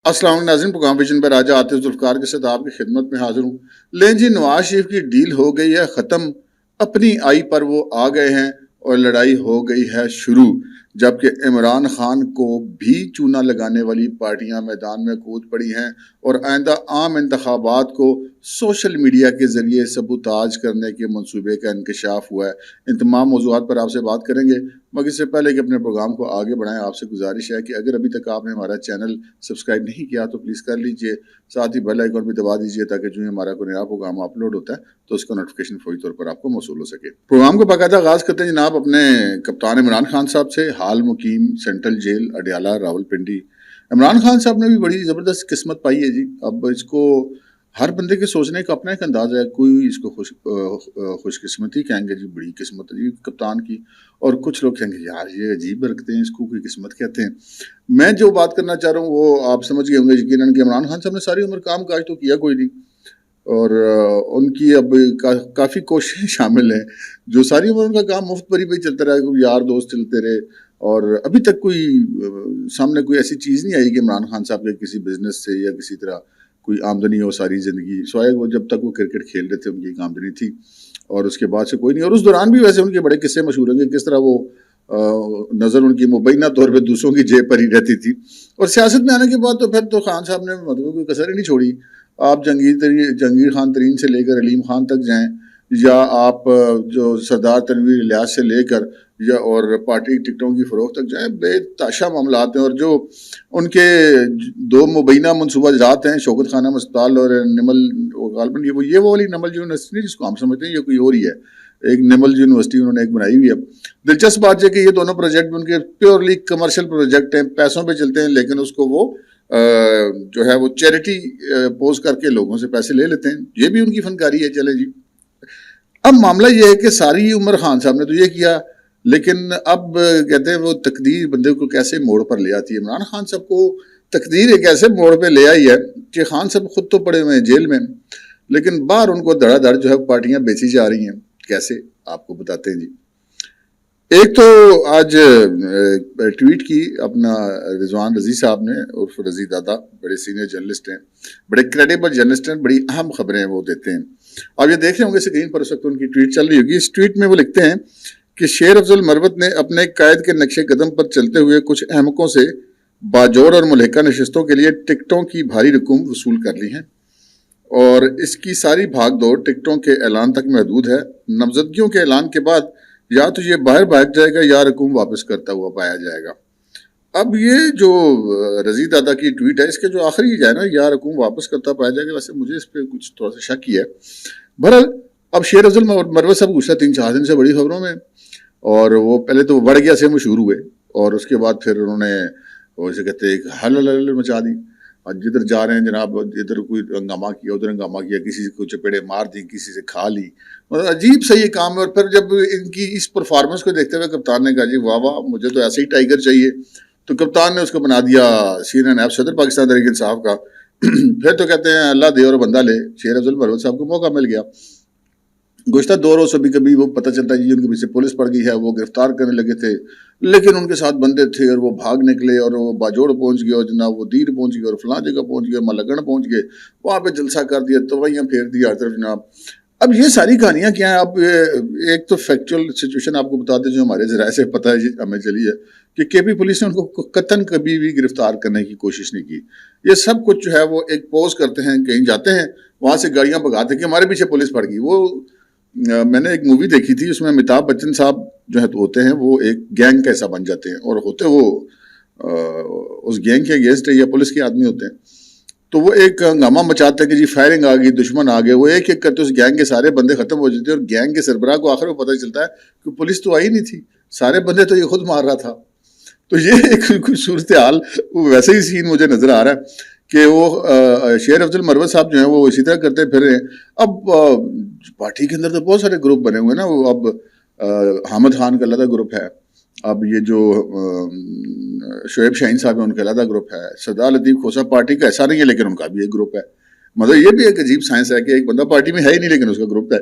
السلام علیکم ناظرین، پروگرام ویژن پر آج آتے ذوالفقار کے ساتھ آپ کی خدمت میں حاضر ہوں۔ لیں جی، نواز شریف کی ڈیل ہو گئی ہے ختم، اپنی آئی پر وہ آ گئے ہیں اور لڑائی ہو گئی ہے شروع، جبکہ عمران خان کو بھی چونا لگانے والی پارٹیاں میدان میں کود پڑی ہیں اور آئندہ عام انتخابات کو سوشل میڈیا کے ذریعے سبوتاج کرنے کے منصوبے کا انکشاف ہوا ہے۔ ان تمام موضوعات پر آپ سے بات کریں گے، مگر اس سے پہلے کہ اپنے پروگرام کو آگے بڑھائیں، آپ سے گزارش ہے کہ اگر ابھی تک آپ نے ہمارا چینل سبسکرائب نہیں کیا تو پلیز کر لیجئے، ساتھ ہی بیل آئیکن بھی دبا دیجئے تاکہ جو ہمارا کوئی نیا پروگرام اپلوڈ ہوتا ہے تو اس کا نوٹیفیکیشن فوری طور پر آپ کو موصول ہو سکے۔ پروگرام کو باقاعدہ آغاز کرتے ہیں جناب اپنے کپتان عمران خان صاحب سے، حال مقیم سینٹرل جیل اڈیالہ راولپنڈی۔ عمران خان صاحب نے بھی بڑی زبردست قسمت پائی ہے جی۔ اب اس کو ہر بندے کے سوچنے کا اپنا ایک انداز ہے، کوئی اس کو خوش قسمتی کہیں گے جی، بڑی قسمت ہے جی کپتان کی، اور کچھ لوگ کہیں گے یار یہ عجیب رکھتے ہیں، اس کو کوئی قسمت کہتے ہیں۔ میں جو بات کرنا چاہ رہا ہوں وہ آپ سمجھ گئے ہوں گے یقیناً کہ عمران خان صاحب نے ساری عمر کام کاج تو کیا کوئی نہیں، اور ان کی اب کافی کوششیں شامل ہیں، جو ساری عمر ان کا کام مفت پری پہ چلتا رہا، کوئی یار دوست چلتے رہے، اور ابھی تک کوئی سامنے کوئی ایسی چیز نہیں آئی کہ عمران خان صاحب کے کسی بزنس سے یا کسی طرح کوئی آمدنی ہو ساری زندگی، سوائے وہ جب تک وہ کرکٹ کھیل رہے تھے ان کی ایک آمدنی تھی، اور اس کے بعد سے کوئی نہیں۔ اور اس دوران بھی ویسے ان کے بڑے قصے مشہور ہیں کہ کس طرح وہ نظر ان کی مبینہ طور پہ دوسروں کی جیب پر ہی رہتی تھی، اور سیاست میں آنے کے بعد تو پھر تو خان صاحب نے مطلب کوئی کسر ہی نہیں چھوڑی۔ آپ جہانگیر خان ترین سے لے کر علیم خان تک جائیں، یا آپ جو سردار تنویر الیاس سے لے کر یا اور پارٹی ٹکٹوں کی فروخت تک جائیں، بے تحاشا معاملات ہیں۔ اور جو ان کے دو مبینہ منصوبہ جات ہیں، شوکت خانم اسپتال اور نمل، غالباً یہ وہ والی نمل یونیورسٹی نہیں جس کو ہم سمجھتے ہیں، یہ کوئی اور ہی ہے، ایک نمل یونیورسٹی انہوں نے ایک بنائی ہوئی ہے۔ دلچسپ بات ہے کہ یہ دونوں پروجیکٹ ان کے پیورلی کمرشل پروجیکٹ ہیں، پیسوں پہ چلتے ہیں، لیکن اس کو وہ جو ہے وہ چیریٹی پوز کر کے لوگوں سے پیسے لے لیتے ہیں، یہ بھی ان کی فنکاری ہے۔ چلے جی، اب معاملہ یہ ہے کہ ساری عمر خان صاحب نے تو یہ کیا، لیکن اب کہتے ہیں وہ تقدیر بندے کو کیسے موڑ پر لے آتی ہے۔ عمران خان صاحب کو تقدیر ایک ایسے موڑ پہ لے آئی ہے کہ خان صاحب خود تو پڑے ہوئے ہیں جیل میں، لیکن باہر ان کو دھڑا دھڑ جو ہے پارٹیاں بیچی جا رہی ہیں۔ کیسے، آپ کو بتاتے ہیں جی۔ ایک تو آج ٹویٹ کی اپنا رضوان رضی صاحب نے، عرف رضی دادا، بڑے سینئر جرنلسٹ ہیں، بڑے کریڈیبل جرنلسٹ ہیں، بڑی اہم خبریں وہ دیتے ہیں۔ آپ یہ دیکھ رہے ہوں گے اسکرین پر، اس وقت ان کی ٹویٹ چل رہی ہوگی۔ اس ٹویٹ میں وہ لکھتے ہیں کہ شیر افضل مروت نے اپنے قائد کے نقش قدم پر چلتے ہوئے کچھ احمقوں سے باجوڑ اور ملحقہ نشستوں کے لیے ٹکٹوں کی بھاری رقم وصول کر لی ہیں، اور اس کی ساری بھاگ دوڑ ٹکٹوں کے اعلان تک محدود ہے۔ نامزدگیوں کے اعلان کے بعد یا تو یہ باہر بھاگ جائے گا یا رقم واپس کرتا ہوا پایا جائے گا۔ اب یہ جو رضی دادا کی ٹویٹ ہے، اس کے جو آخری ہے نا، یا رقم واپس کرتا پایا جائے گا، ویسے مجھے اس پہ کچھ تھوڑا سا شک ہی ہے۔ بہرحال اب شیر افضل مروت صاحب گزشتہ 3-4 دن سے بڑی خبروں میں، اور وہ پہلے تو وڑ گیا سے مشہور ہوئے، اور اس کے بعد پھر انہوں نے اسے کہتے ایک ہل مچا دی، اور جدھر جا رہے ہیں جناب، ادھر کوئی ہنگامہ کیا، ادھر ہنگامہ کیا، کسی سے کوئی چپیڑے مار دی، کسی سے کھا لی، مطلب عجیب سا یہ کام ہے۔ اور پھر جب ان کی اس پرفارمنس کو دیکھتے ہوئے کپتان نے کہا جی واہ واہ، مجھے تو ایسے ہی ٹائیگر چاہیے، تو کپتان نے اس کو بنا دیا سینئر نائب صدر پاکستان تحریک انصاف کا۔ پھر تو کہتے ہیں اللہ دے اور بندہ لے، شیر افضل مروت صاحب کو موقع مل گیا۔ گزشتہ 2 روز سے کبھی وہ پتہ چلتا ہے جی ان کے پیچھے پولیس پڑ گئی ہے، وہ گرفتار کرنے لگے تھے، لیکن ان کے ساتھ بندے تھے اور وہ بھاگ نکلے، اور وہ باجوڑ پہنچ گئے، اور جناب وہ دیر پہنچ گئے، اور فلاں جگہ پہنچ گئے، ملگن پہنچ گئے، وہاں پہ جلسہ کر دیا، تویاں پھیر دی ہر طرف جناب۔ اب یہ ساری کہانیاں کیا ہیں؟ اب ایک تو فیکچوئل سچویشن آپ کو بتاتے جو ہمارے ذرائع سے پتہ ہے جی ہمیں چلی ہے کہ کے پی پولیس نے ان کو قطعاً کبھی بھی گرفتار کرنے کی کوشش نہیں کی۔ یہ سب کچھ جو ہے وہ ایک پوز کرتے ہیں، کہیں جاتے ہیں وہاں سے گاڑیاں بھگاتے ہیں کہ ہمارے پیچھے پولیس پڑ گئی۔ وہ میں نے ایک مووی دیکھی تھی، اس میں امیتابھ بچن صاحب جو ہوتے ہیں وہ ایک گینگ کا حصہ بن جاتے ہیں، اور ہوتے وہ اس گینگ کے اگینسٹ یا پولیس کے آدمی ہوتے ہیں، تو وہ ایک ہنگامہ مچاتے ہیں کہ جی فائرنگ آ گئی، دشمن آ گئے، وہ ایک ایک کرتے اس گینگ کے سارے بندے ختم ہو جاتے ہیں، اور گینگ کے سربراہ کو آخر میں پتہ چلتا ہے کہ پولیس تو آئی نہیں تھی، سارے بندے تو یہ خود مار رہا تھا۔ تو یہ ایک صورتحال ویسے ہی سین مجھے نظر آ رہا ہے کہ وہ شیر افضل مروت صاحب جو ہیں وہ اسی طرح کرتے پھر رہے ہیں۔ اب پارٹی کے اندر تو بہت سارے گروپ بنے ہوئے ہیں نا، وہ اب حامد خان کا علیحدہ گروپ ہے، اب یہ جو شعیب شاہین صاحب ہیں ان کا علیحدہ گروپ ہے، سردار لطیف کھوسہ پارٹی کا ایسا نہیں ہے لیکن ان کا بھی ایک گروپ ہے۔ مطلب یہ بھی ایک عجیب سائنس ہے کہ ایک بندہ پارٹی میں ہے ہی نہیں لیکن اس کا گروپ ہے۔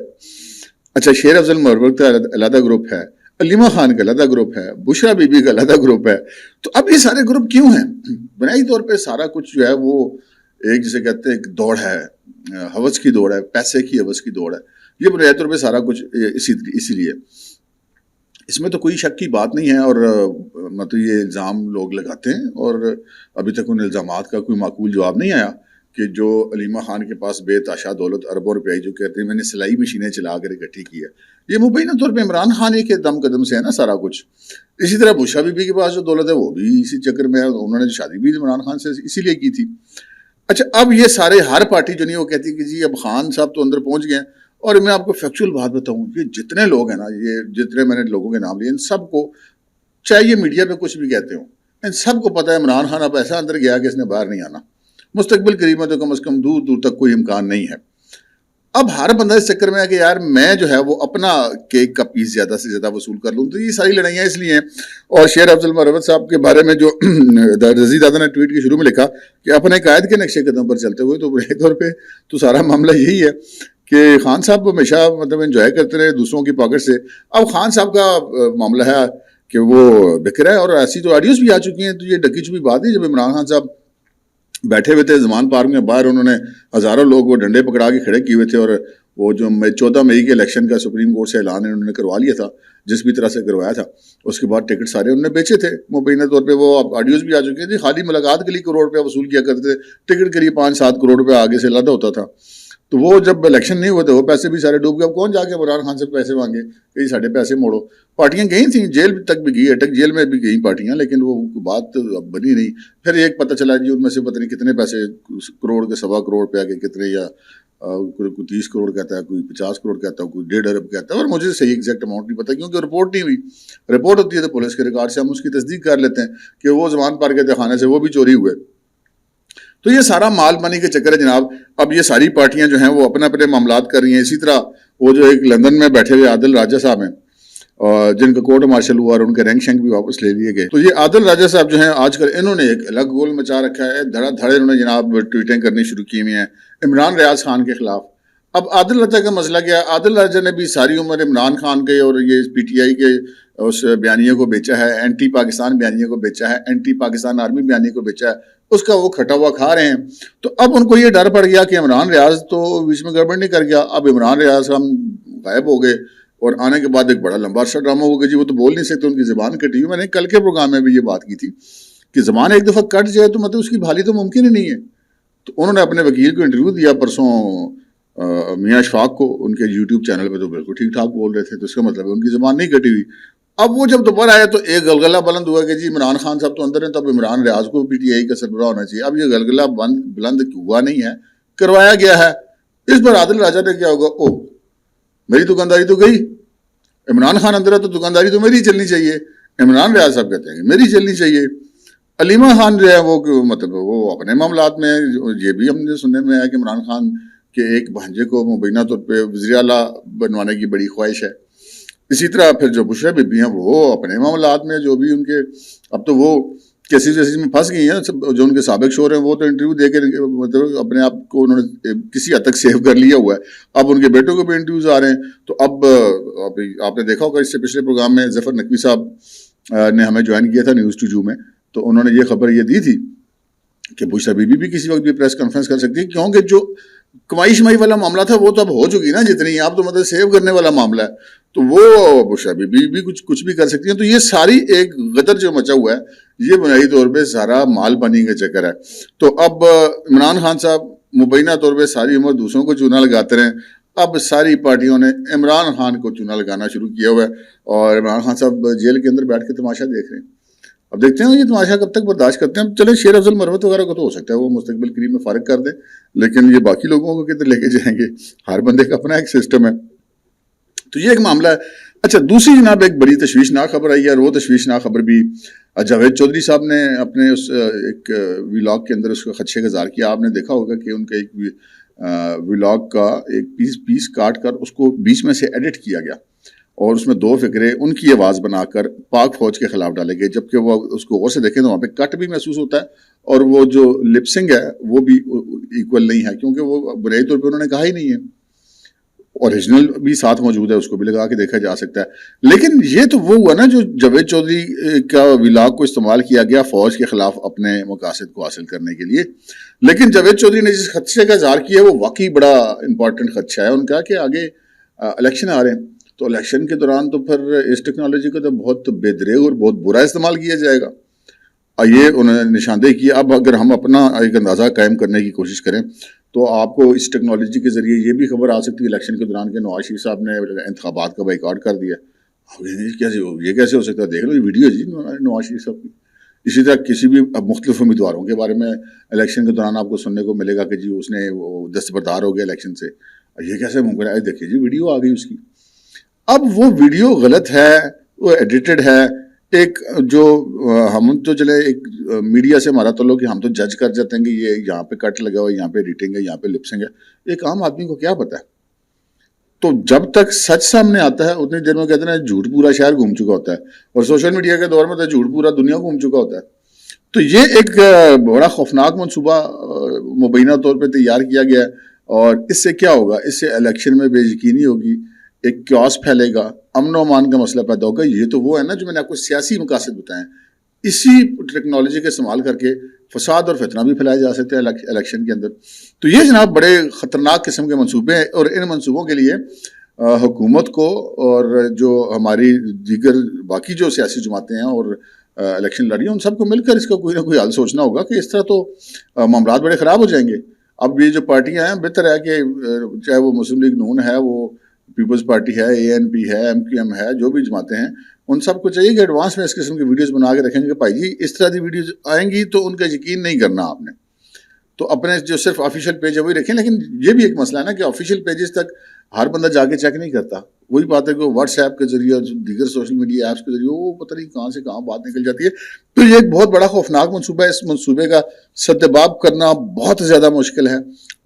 اچھا، شیر افضل مروت کا علیحدہ گروپ ہے، علیمہ خان کا علیحدہ گروپ ہے, بشرا بی بی کا علیحدہ گروپ ہے. تو اب یہ سارے گروپ کیوں ہیں؟ بنیادی طور پہ سارا کچھ جو ہے وہ ایک جسے کہتے ہیں ایک دوڑ ہے, ہوس کی دوڑ ہے, پیسے کی ہوس کی دوڑ ہے. یہ بنیادی طور پہ سارا کچھ اسی لیے, اس میں تو کوئی شک کی بات نہیں ہے. اور مطلب یہ الزام لوگ لگاتے ہیں اور ابھی تک ان الزامات کا کوئی معقول جواب نہیں آیا کہ جو علیمہ خان کے پاس بے تحاشا دولت اربوں روپے جو کہتے ہیں میں نے سلائی مشینیں چلا کر اکٹھی کی ہے, یہ مبینہ طور پہ عمران خان کے دم قدم سے ہے نا سارا کچھ. اسی طرح بشرا بی بی کے پاس جو دولت ہے وہ بھی اسی چکر میں ہے, انہوں نے شادی بھی عمران خان سے اسی لیے کی تھی. اچھا, اب یہ سارے ہر پارٹی جو نہیں وہ کہتی کہ جی اب خان صاحب تو اندر پہنچ گئے ہیں. اور میں آپ کو فیکچوئل بات بتاؤں, یہ جتنے لوگ ہیں نا, یہ جتنے میں نے لوگوں کے نام لیے, ان سب کو چاہے یہ میڈیا پہ کچھ بھی کہتے ہوں, ان سب کو پتہ ہے عمران خان اب ایسا اندر گیا کہ اس نے باہر نہیں آنا. مستقبل قریب میں تو کم از کم دور دور تک کوئی امکان نہیں ہے. اب ہر بندہ اس چکر میں ہے کہ یار میں جو ہے وہ اپنا کیک کا پیس زیادہ سے زیادہ وصول کر لوں. تو یہ ساری لڑائیاں اس لیے ہیں. اور شیر افضل مروت صاحب کے بارے میں جو رضی دادا نے ٹویٹ کے شروع میں لکھا کہ اپنے قائد کے نقشے قدم پر چلتے ہوئے, تو بنیادی طور پہ تو سارا معاملہ یہی ہے کہ خان صاحب ہمیشہ مطلب انجوائے کرتے رہے دوسروں کی پاکٹ سے. اب خان صاحب کا معاملہ ہے کہ وہ بک رہا ہے, اور ایسی تو آڈیوز بھی آ چکی ہیں. تو یہ ڈکی چھپی بات ہے, جب عمران خان صاحب بیٹھے ہوئے تھے زمان پارک میں باہر, انہوں نے ہزاروں لوگ وہ ڈنڈے پکڑا کے کھڑے کیے ہوئے تھے, اور وہ جو 14 مئی کے الیکشن کا سپریم کورٹ سے اعلان انہوں نے کروا لیا تھا, جس بھی طرح سے کروایا تھا. اس کے بعد ٹکٹ سارے انہوں نے بیچے تھے مبینہ طور پہ. وہ آڈیوز بھی آ چکے ہیں جی, خالی ملاقات کے لیے کروڑ روپیہ وصول کیا کرتے تھے, ٹکٹ کے لیے 5-7 کروڑ روپیہ آگے سے لادا ہوتا تھا. تو وہ جب الیکشن نہیں ہوئے تو وہ پیسے بھی سارے ڈوب گئے. اب کون جا کے عمران خان سے پیسے مانگے کہ ساڑھے پیسے موڑو. پارٹیاں گئی تھیں, جیل تک بھی گئی, اٹک جیل میں بھی گئی پارٹیاں, لیکن وہ بات اب بنی نہیں. پھر ایک پتہ چلا جی ان میں سے پتہ نہیں کتنے پیسے, کروڑ کے 1.25 کروڑ روپیہ کے کتنے, یا کوئی 30 کروڑ کہتا ہے, کوئی 50 کروڑ کہتا ہے, کوئی 1.5 ارب کہتا ہے. اور مجھے صحیح ایگزیکٹ اماؤنٹ نہیں پتا, کیونکہ رپورٹ نہیں ہوئی. رپورٹ ہوتی ہے تو پولیس کے ریکارڈ سے ہم اس کی تصدیق کر لیتے ہیں کہ وہ زمان پارک کے خانے سے وہ بھی چوری ہوئے. تو یہ سارا مال پانی کے چکر ہے جناب. اب یہ ساری پارٹیاں جو ہیں وہ اپنے اپنے معاملات کر رہی ہیں. اسی طرح وہ جو ایک لندن میں بیٹھے ہوئے عادل راجہ صاحب ہیں, جن کا کورٹ مارشل ہوا اور ان کے رینک شینک بھی واپس لے لیے گئے. تو یہ عادل راجہ صاحب جو ہیں آج کل انہوں نے ایک الگ گول مچا رکھا ہے. دھڑا دھڑے انہوں نے جناب ٹویٹیں کرنی شروع کی ہوئی ہیں عمران ریاض خان کے خلاف. اب عادل راجہ کا مسئلہ کیا ہے, عادل راجہ نے بھی ساری عمر عمران خان کے اور یہ پی ٹی آئی کے اس بیانیے کو بیچا ہے, اینٹی پاکستان بیانیے کو بیچا ہے, اینٹی پاکستان آرمی بیانیے کو بیچا ہے, اس کا وہ کھٹا ہوا کھا رہے ہیں. تو اب ان کو یہ ڈر پڑ گیا کہ عمران ریاض تو بیچ میں گڑبڑ نہیں کر گیا. اب عمران ریاض ہم غائب ہو گئے اور آنے کے بعد ایک بڑا لمبا عرصہ ڈرامہ ہو گیا جی, وہ تو بول نہیں سکتے, ان کی زبان کٹی ہوئی. میں نے کل کے پروگرام میں بھی یہ بات کی تھی کہ زبان ایک دفعہ کٹ جائے تو مطلب اس کی بحالی تو ممکن ہی نہیں ہے. تو انہوں نے اپنے وکیل کو انٹرویو دیا پرسوں میاں اشفاق کو, ان کے یوٹیوب چینل پہ, تو بالکل ٹھیک ٹھاک بول رہے تھے. تو اس کا مطلب ہے ان کی زبان نہیں کٹی ہوئی. اب وہ جب دوبارہ آیا تو ایک گلگلہ بلند ہوا کہ جی عمران خان صاحب تو اندر ہیں, تو اب عمران ریاض کو پی ٹی آئی کا سربراہ ہونا چاہیے. اب یہ گلگلہ بلند ہوا نہیں ہے, کروایا گیا ہے. اس پر عادل راجہ نے کیا ہوگا, او میری دکانداری تو گئی, عمران خان اندر ہے تو دکانداری تو میری چلنی چاہیے. عمران ریاض صاحب کہتے ہیں کہ میری چلنی چاہیے. علیمہ خان جو ہے وہ مطلب وہ اپنے معاملات میں, یہ بھی ہم نے سننے میں ہے کہ عمران خان کے ایک بھانجے کو مبینہ طور پہ وزیر اعلیٰ بنوانے کی بڑی خواہش ہے. اسی طرح پھر جو بشرا بی بی ہیں وہ اپنے معاملات میں جو بھی ان کے, اب تو وہ کیسز ویسز میں پھنس گئی ہیں. جو ان کے سابق شور ہیں وہ تو انٹرویو دے کے مطلب اپنے آپ کو انہوں نے کسی حد تک سیو کر لیا ہوا ہے. اب ان کے بیٹوں کو بھی انٹرویوز آ رہے ہیں. تو اب آپ نے دیکھا ہوگا اس سے پچھلے پروگرام میں ظفر نقوی صاحب نے ہمیں جوائن کیا تھا نیوز ٹو جو میں, تو انہوں نے یہ خبر یہ دی تھی کہ بشرا بی بی بھی کسی وقت بھی پریس کانفرنس کر سکتی ہے, کیونکہ جو کمائی شمائی والا معاملہ تھا وہ تو اب ہو چکی نا جتنی, آپ تو مطلب سیو کرنے والا معاملہ ہے, تو وہ بشرا بی بی بھی کچھ بھی کر سکتی ہیں. تو یہ ساری ایک غدر جو مچا ہوا ہے یہ بنیادی طور پہ سارا مال پانی کا چکر ہے. تو اب عمران خان صاحب مبینہ طور پہ ساری عمر دوسروں کو چونا لگاتے رہے. اب ساری پارٹیوں نے عمران خان کو چونا لگانا شروع کیا ہوا ہے, اور عمران خان صاحب جیل کے اندر بیٹھ کے تماشا دیکھ رہے ہیں. اب دیکھتے ہیں یہ تماشا کب تک برداشت کرتے ہیں. چلیں شیر افضل مروت وغیرہ کو تو ہو سکتا ہے وہ مستقبل قریب میں فارغ کر دیں, لیکن یہ باقی لوگوں کو کدھر لے کے جائیں گے؟ ہر بندے کا اپنا ایک سسٹم ہے. تو یہ ایک معاملہ ہے. اچھا, دوسری جناب ایک بڑی تشویشناک خبر آئی ہے, اور وہ تشویشناک خبر بھی جاوید چودھری صاحب نے اپنے اس ایک ولاگ کے اندر اس کا خدشے کا اظہار کیا. آپ نے دیکھا ہوگا کہ ان کا ایک ولاگ کا ایک پیس کاٹ کر اس کو بیچ میں سے ایڈٹ کیا گیا, اور اس میں 2 فقرے ان کی آواز بنا کر پاک فوج کے خلاف ڈالے گئے. جبکہ وہ اس کو غور سے دیکھیں تو وہاں پہ کٹ بھی محسوس ہوتا ہے, اور وہ جو لپسنگ ہے وہ بھی ایکول نہیں ہے, کیونکہ وہ بنیادی طور پہ انہوں نے کہا ہی نہیں ہے. اوریجنل بھی ساتھ موجود ہے, اس کو بھی لگا کے دیکھا جا سکتا ہے. لیکن یہ تو وہ ہوا نا جو جاوید چودھری کا ولاگ کو استعمال کیا گیا فوج کے خلاف اپنے مقاصد کو حاصل کرنے کے لیے. لیکن جاوید چودھری نے جس خدشے کا اظہار کیا وہ واقعی بڑا امپورٹنٹ خدشہ ہے ان کا, کہ آگے الیکشن آ رہے ہیں, تو الیکشن کے دوران تو پھر اس ٹیکنالوجی کا تو بہت بے دریغ اور بہت برا استعمال کیا جائے گا. یہ انہوں نے نشاندہی کی. اب اگر ہم اپنا ایک اندازہ قائم کرنے کی کوشش کریں تو آپ کو اس ٹیکنالوجی کے ذریعے یہ بھی خبر آ سکتی ہے الیکشن کے دوران کہ نواز شریف صاحب نے انتخابات کا بائیکاٹ کر دیا. یہ کیسے ہو سکتا ہے؟ دیکھ لو, یہ ویڈیو ہے جی نواز شریف صاحب کی. اسی طرح کسی بھی مختلف امیدواروں کے بارے میں الیکشن کے دوران آپ کو سننے کو ملے گا کہ جی اس نے وہ دستبردار ہو گیا الیکشن سے. یہ کیسے ممکن ہے؟ دیکھیے جی ویڈیو آ گئی اس کی. اب وہ ویڈیو غلط ہے, وہ ایڈیٹڈ ہے. ایک جو ہم تو چلے ایک میڈیا سے ہمارا تعلق کہ ہم تو جج کر جاتے ہیں کہ یہ یہاں پہ کٹ لگا ہوا ہے, یہاں پہ ایڈیٹنگ ہے, یہاں پہ لپسنگ ہے. ایک عام آدمی کو کیا پتا ہے؟ تو جب تک سچ سامنے آتا ہے اتنی دیر میں کہتے ہیں جھوٹ پورا شہر گھوم چکا ہوتا ہے, اور سوشل میڈیا کے دور میں تو جھوٹ پورا دنیا گھوم چکا ہوتا ہے. تو یہ ایک بڑا خوفناک منصوبہ مبینہ طور پہ تیار کیا گیا ہے, اور اس سے کیا ہوگا؟ اس سے الیکشن میں بے یقینی ہوگی, ایک کیوس پھیلے گا, امن و امان کا مسئلہ پیدا ہوگا. یہ تو وہ ہے نا جو میں نے آپ کو سیاسی مقاصد بتائے ہیں. اسی ٹیکنالوجی کا استعمال کر کے فساد اور فتنہ بھی پھیلائے جا سکتے ہیں الیکشن کے اندر. تو یہ جناب بڑے خطرناک قسم کے منصوبے ہیں, اور ان منصوبوں کے لیے حکومت کو اور جو ہماری دیگر باقی جو سیاسی جماعتیں ہیں اور الیکشن لڑی ہیں ان سب کو مل کر اس کا کوئی نہ کوئی حل سوچنا ہوگا, کہ اس طرح تو معاملات بڑے خراب ہو جائیں گے. اب یہ جو پارٹیاں ہیں بہتر ہے کہ چاہے وہ مسلم لیگ نون ہے, وہ پیپلز پارٹی ہے, ANP ہے, MQM ہے, جو بھی جماعتیں ہیں ان سب کو چاہیے کہ ایڈوانس میں اس قسم کی ویڈیوز بنا کے رکھیں گے کہ بھائی جی اس طرح کی ویڈیوز آئیں گی تو ان کا یقین نہیں کرنا آپ نے, تو اپنے جو صرف آفیشیل پیج ہے وہی رکھیں. لیکن یہ بھی ایک مسئلہ ہے نا کہ آفیشیل پیجز تک ہر بندہ جا کے چیک نہیں کرتا. وہی بات ہے کہ واٹس ایپ کے ذریعے دیگر سوشل میڈیا ایپس کے ذریعے وہ پتہ نہیں کہاں سے کہاں بات نکل جاتی ہے. تو یہ ایک بہت بڑا خوفناک منصوبہ ہے. اس منصوبے کا سدباب کرنا بہت زیادہ مشکل ہے,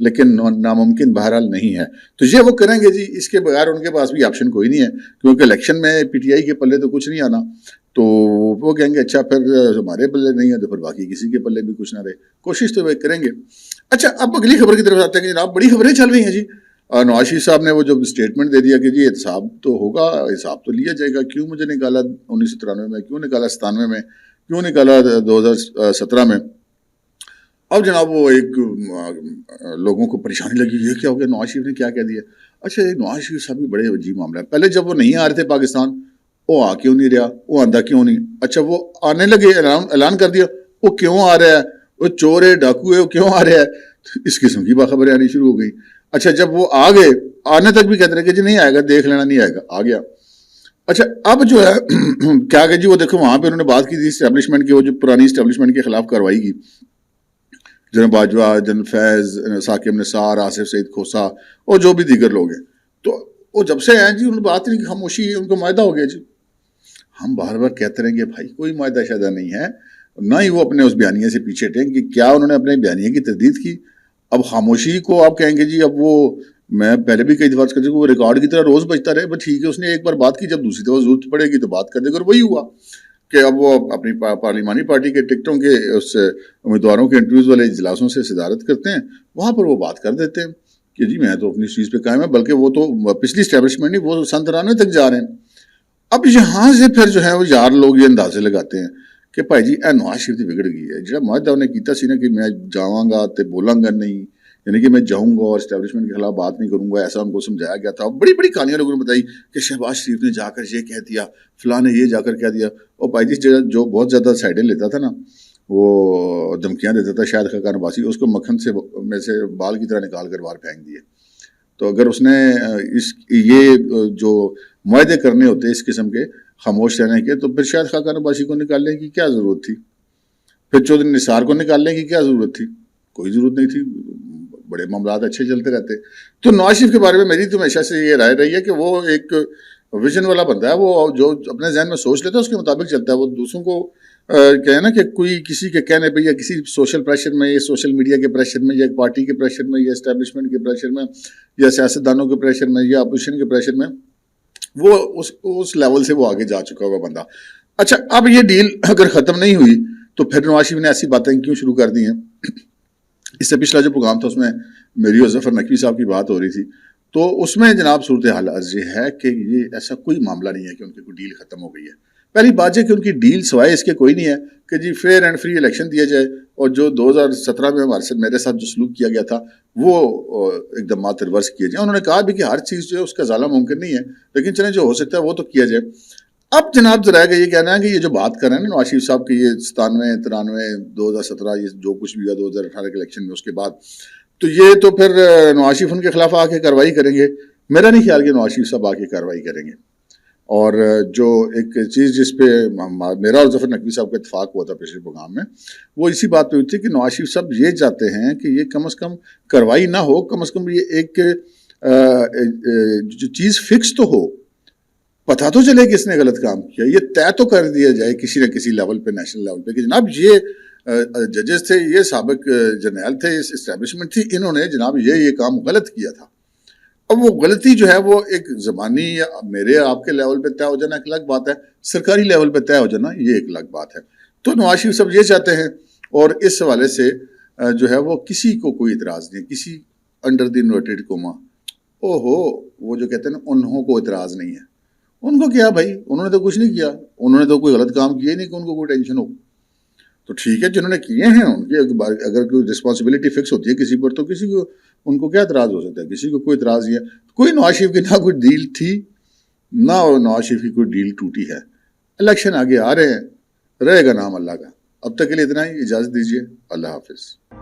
لیکن ناممکن بہرحال نہیں ہے. تو یہ وہ کریں گے جی, اس کے بغیر ان کے پاس بھی آپشن کوئی نہیں ہے, کیونکہ الیکشن میں PTI کے پلے تو کچھ نہیں آنا. تو وہ کہیں گے اچھا پھر ہمارے پلے نہیں ہے تو پھر باقی کسی کے پلے بھی کچھ نہ رہے. کوشش تو وہ کریں گے. اچھا اب اگلی خبر کی طرف آتے ہیں کہ جناب بڑی خبریں چل رہی ہیں جی. نواز شریف صاحب نے وہ جو اسٹیٹمنٹ دے دیا کہ جی احتساب تو ہوگا, حساب تو لیا جائے گا. کیوں مجھے نکالا 1993 میں, کیوں نکالا 97 میں, کیوں نکالا 2017 میں؟ اب جناب وہ ایک لوگوں کو پریشانی لگی, یہ کیا ہو گیا, نواز شریف نے کیا کہہ دیا. اچھا نواز شریف صاحب بھی بڑے عجیب معاملہ ہے. پہلے جب وہ نہیں آ رہے تھے پاکستان, وہ آ کیوں نہیں رہا, وہ آندہ کیوں نہیں. اچھا وہ آنے لگے, اعلان کر دیا, وہ کیوں آ رہا ہے, وہ چور ہے ڈاکو ہے, وہ کیوں آ رہا ہے. اس قسم کی باخبریں آنی شروع ہو گئی. اچھا جب وہ آ گئے, آنے تک بھی کہتے رہے کہ جی نہیں آئے گا, دیکھ لینا, نہیں آئے گا, آ گیا. اچھا اب جو ہے کیا کہ جی وہ دیکھو وہاں پہ انہوں نے بات کی تھی اسٹیبلشمنٹ کی, وہ جو پرانی اسٹیبلشمنٹ کے خلاف کارروائی کی, جناب باجوہ, جنرل فیض, ثاقب نثار, آصف سعید کھوسا اور جو بھی دیگر لوگ ہیں. تو وہ جب سے ہیں جی ان بات نہیں, خاموشی, ان کو معاہدہ ہو گیا جی. ہم بار بار کہتے رہیں گے بھائی کوئی معاہدہ شاہدہ نہیں ہے, نہ ہی وہ اپنے اس بیانیے سے پیچھے ہٹیں کہ کیا انہوں نے اپنے بیانیے کی تردید کی. اب خاموشی کو آپ کہیں گے جی اب وہ, میں پہلے بھی کئی دفعہ کرتی ہوں, وہ ریکارڈ کی طرح روز بجتا رہے, بس ٹھیک ہے اس نے ایک بار بات کی, جب دوسری دفعہ ضرورت پڑے گی تو بات کر دے گا. اور وہی ہوا کہ اب وہ اپنی پارلیمانی پارٹی کے ٹکٹوں کے اس امیدواروں کے انٹرویوز والے اجلاسوں سے صدارت کرتے ہیں, وہاں پر وہ بات کر دیتے ہیں کہ جی میں تو اپنی چیز پہ قائم ہے, بلکہ وہ تو پچھلی اسٹیبلشمنٹ نہیں, وہ سن 93 تک جا رہے ہیں. اب یہاں سے پھر جو ہے وہ یار لوگ یہ اندازے لگاتے ہیں کہ بھائی جی اے نواز شریف بگڑ گئی ہے. جہاں معاہدہ انہیں کیتا سی نا کہ میں جاواں گا تے بولاں گا نہیں, یعنی کہ میں جاؤں گا اور اسٹیبلشمنٹ کے خلاف بات نہیں کروں گا, ایسا ان کو سمجھایا گیا تھا. بڑی بڑی کہانیاں لوگوں نے بتائی کہ شہباز شریف نے جا کر یہ کہہ دیا, فلاں نے یہ جا کر کہہ دیا. اور بھائی جی جو بہت زیادہ سائڈیں لیتا تھا نا, وہ دھمکیاں دیتا تھا شاہد خاقان عباسی, اس کو مکھن سے میں سے بال کی طرح نکال کر باہر پھینک دیے. تو اگر اس نے یہ جو معاہدے کرنے ہوتے اس قسم کے خاموش رہنے کے, تو پھر شاید خاقان عباسی کو نکالنے کی کیا ضرورت تھی, پھر چودھری نثار کو نکالنے کی کیا ضرورت تھی, کوئی ضرورت نہیں تھی. بڑے معاملات اچھے چلتے رہتے. تو نواز شریف کے بارے میں میری تو ہمیشہ سے یہ رائے رہی ہے کہ وہ ایک ویژن والا بندہ ہے, وہ جو اپنے ذہن میں سوچ لیتا ہے اس کے مطابق چلتا ہے. وہ دوسروں کو کہے نا کہ کوئی کسی کے کہنے پہ یا کسی سوشل پریشر میں یا سوشل میڈیا کے پریشر میں یا ایک پارٹی کے پریشر میں یا اسٹیبلشمنٹ کے پریشر میں یا سیاستدانوں کے پریشر میں یا اپوزیشن کے پریشر میں, وہ اس لیول سے وہ آگے جا چکا ہوا بندہ. اچھا اب یہ ڈیل اگر ختم نہیں ہوئی تو پھر نواز شریف نے ایسی باتیں کیوں شروع کر دی ہیں. اس سے پچھلا جو پروگرام تھا اس میں میری اور ظفر نقوی صاحب کی بات ہو رہی تھی, تو اس میں جناب صورتحال یہ ہے کہ یہ ایسا کوئی معاملہ نہیں ہے کہ ان کی کوئی ڈیل ختم ہو گئی ہے. پہلی بات یہ کہ ان کی ڈیل سوائے اس کے کوئی نہیں ہے کہ جی فیئر اینڈ فری الیکشن دیا جائے اور جو 2017 میں میرے ساتھ جو سلوک کیا گیا تھا وہ اقدامات ریورس کیے جائیں. انہوں نے کہا بھی کہ ہر چیز جو ہے اس کا ازالہ ممکن نہیں ہے لیکن چلیں جو ہو سکتا ہے وہ تو کیا جائے. اب جناب ذرا گا یہ کہنا ہے کہ یہ جو بات کر رہے ہیں نا نواز شریف صاحب کی یہ 97 93 2017 یہ جو کچھ بھی ہوا 2018 کے الیکشن میں اس کے بعد تو یہ تو پھر نواز شریف ان کے خلاف آ کے کارروائی کریں گے. میرا نہیں خیال کہ نواز شریف صاحب آ کے کارروائی کریں گے. اور جو ایک چیز جس پہ میرا اور ظفر نقوی صاحب کا اتفاق ہوا تھا پچھلے پروگرام میں وہ اسی بات پہ ہوئی تھی کہ نواز شریف صاحب یہ چاہتے ہیں کہ یہ کم از کم کارروائی نہ ہو, کم از کم یہ ایک جو چیز فکس تو ہو, پتہ تو چلے کس نے غلط کام کیا, یہ طے تو کر دیا جائے کسی نہ کسی لیول پہ, نیشنل لیول پہ کہ جناب یہ ججز تھے, یہ سابق جرنیل تھے, اس اسٹیبلشمنٹ تھی, انہوں نے جناب یہ کام غلط کیا تھا. اب وہ غلطی جو ہے وہ ایک زبانی یا میرے آپ کے لیول پہ طے ہو جانا ایک الگ بات ہے, سرکاری لیول پہ طے ہو جانا یہ ایک الگ بات ہے. تو نواز شریف صاحب یہ چاہتے ہیں اور اس حوالے سے جو ہے وہ کسی کو کوئی اعتراض نہیں, کسی انڈر دی انورٹیڈ کوما وہ جو کہتے ہیں نا انہوں کو اعتراض نہیں ہے. ان کو کیا بھائی, انہوں نے تو کچھ نہیں کیا, انہوں نے تو کوئی غلط کام کیا ہی نہیں کہ ان کو کوئی ٹینشن ہو. تو ٹھیک ہے جنہوں نے کیے ہیں ان کے اگر کوئی رسپانسبلٹی فکس ہوتی ہے کسی پر تو کسی کو ان کو کیا اعتراض ہو سکتا ہے, کسی کو کوئی اعتراض نہیں ہے. کوئی نواز شریف کی نہ کوئی ڈیل تھی نہ نواز شریف کی کوئی ڈیل ٹوٹی ہے. الیکشن آگے آ رہے ہیں, رہے گا نام اللہ کا. اب تک کے لیے اتنا ہی, اجازت دیجیے, اللہ حافظ.